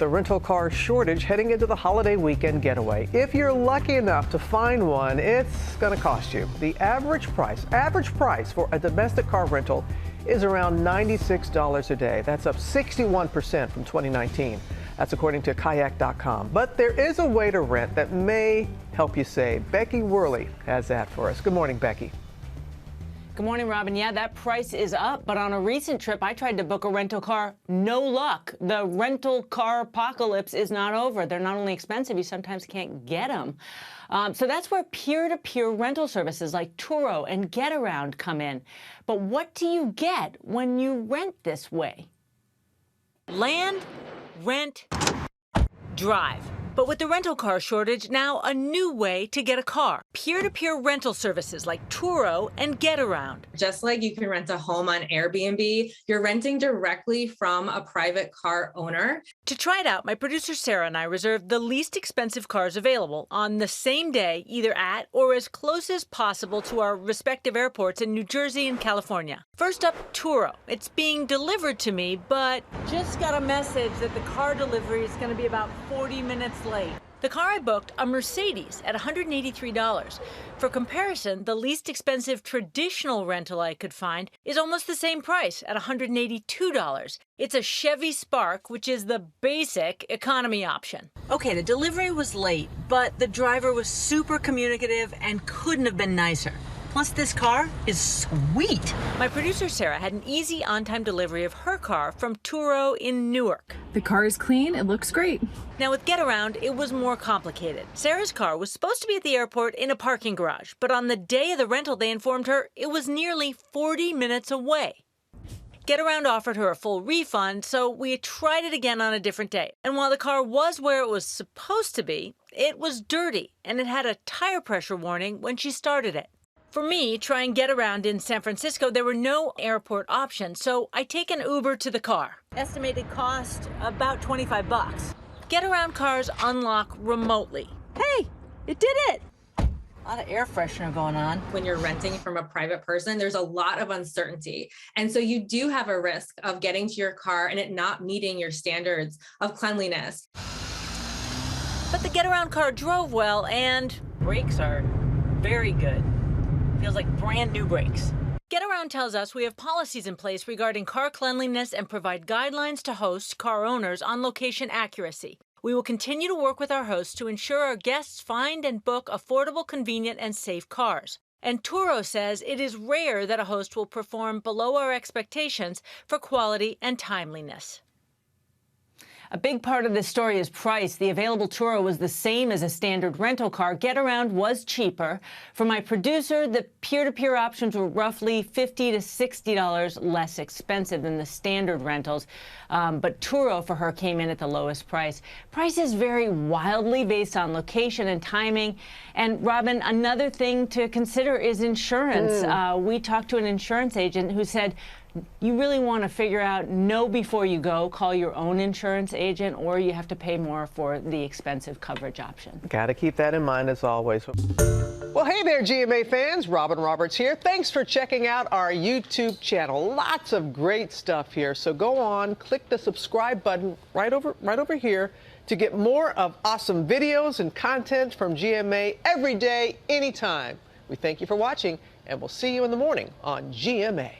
The rental car shortage heading into the holiday weekend getaway. If you're lucky enough to find one, it's going to cost you. The average price for a domestic car rental is around $96 a day. That's up 61% from 2019. That's according to kayak.com. But there is a way to rent that may help you save. Becky Worley has that for us. Good morning, Becky. Good morning, Robin. Yeah, that price is up, but on a recent trip, I tried to book a rental car. No luck. The rental car apocalypse is not over. They're not only expensive, you sometimes can't get them. So that's where peer-to-peer rental services like Turo and Getaround come in. But what do you get when you rent this way? Land, rent, drive. But with the rental car shortage, now a new way to get a car. Peer-to-peer rental services like Turo and Getaround. Just like you can rent a home on Airbnb, you're renting directly from a private car owner. To try it out, my producer Sarah and I reserved the least expensive cars available on the same day, either at or as close as possible to our respective airports in New Jersey and California. First up, Turo. It's being delivered to me, but just got a message that the car delivery is going to be about 40 minutes late. The car I booked, a Mercedes, at $183. For comparison, the least expensive traditional rental I could find is almost the same price at $182. It's a Chevy Spark, which is the basic economy option. Okay, the delivery was late, but the driver was super communicative and couldn't have been nicer. Plus, this car is sweet. My producer, Sarah, had an easy on-time delivery of her car from Turo in Newark. The car is clean. It looks great. Now, with Getaround, it was more complicated. Sarah's car was supposed to be at the airport in a parking garage, but on the day of the rental, they informed her it was nearly 40 minutes away. Getaround offered her a full refund, so we tried it again on a different day. And while the car was where it was supposed to be, it was dirty, and it had a tire pressure warning when she started it. For me, trying Getaround in San Francisco, there were no airport options, so I take an Uber to the car. Estimated cost, about $25. Getaround cars unlock remotely. Hey, it did it! A lot of air freshener going on. When you're renting from a private person, there's a lot of uncertainty. And so you do have a risk of getting to your car and it not meeting your standards of cleanliness. But the Getaround car drove well, and brakes are very good. Feels like brand new brakes. Getaround tells us we have policies in place regarding car cleanliness and provide guidelines to host car owners on location accuracy. We will continue to work with our hosts to ensure our guests find and book affordable, convenient, and safe cars. And Turo says it is rare that a host will perform below our expectations for quality and timeliness. A big part of this story is price. The available Turo was the same as a standard rental car. Getaround was cheaper. For my producer, the peer-to-peer options were roughly $50 to $60 less expensive than the standard rentals. But Turo for her came in at the lowest price. Prices vary wildly based on location and timing. And Robin, another thing to consider is insurance. We talked to an insurance agent who said, you really want to figure out, know before you go, call your own insurance agent, or you have to pay more for the expensive coverage option. Got to keep that in mind as always. Well, hey there, GMA fans. Robin Roberts here. Thanks for checking out our YouTube channel. Lots of great stuff here. So go on, click the subscribe button right over here to get more of awesome videos and content from GMA every day, anytime. We thank you for watching, and we'll see you in the morning on GMA.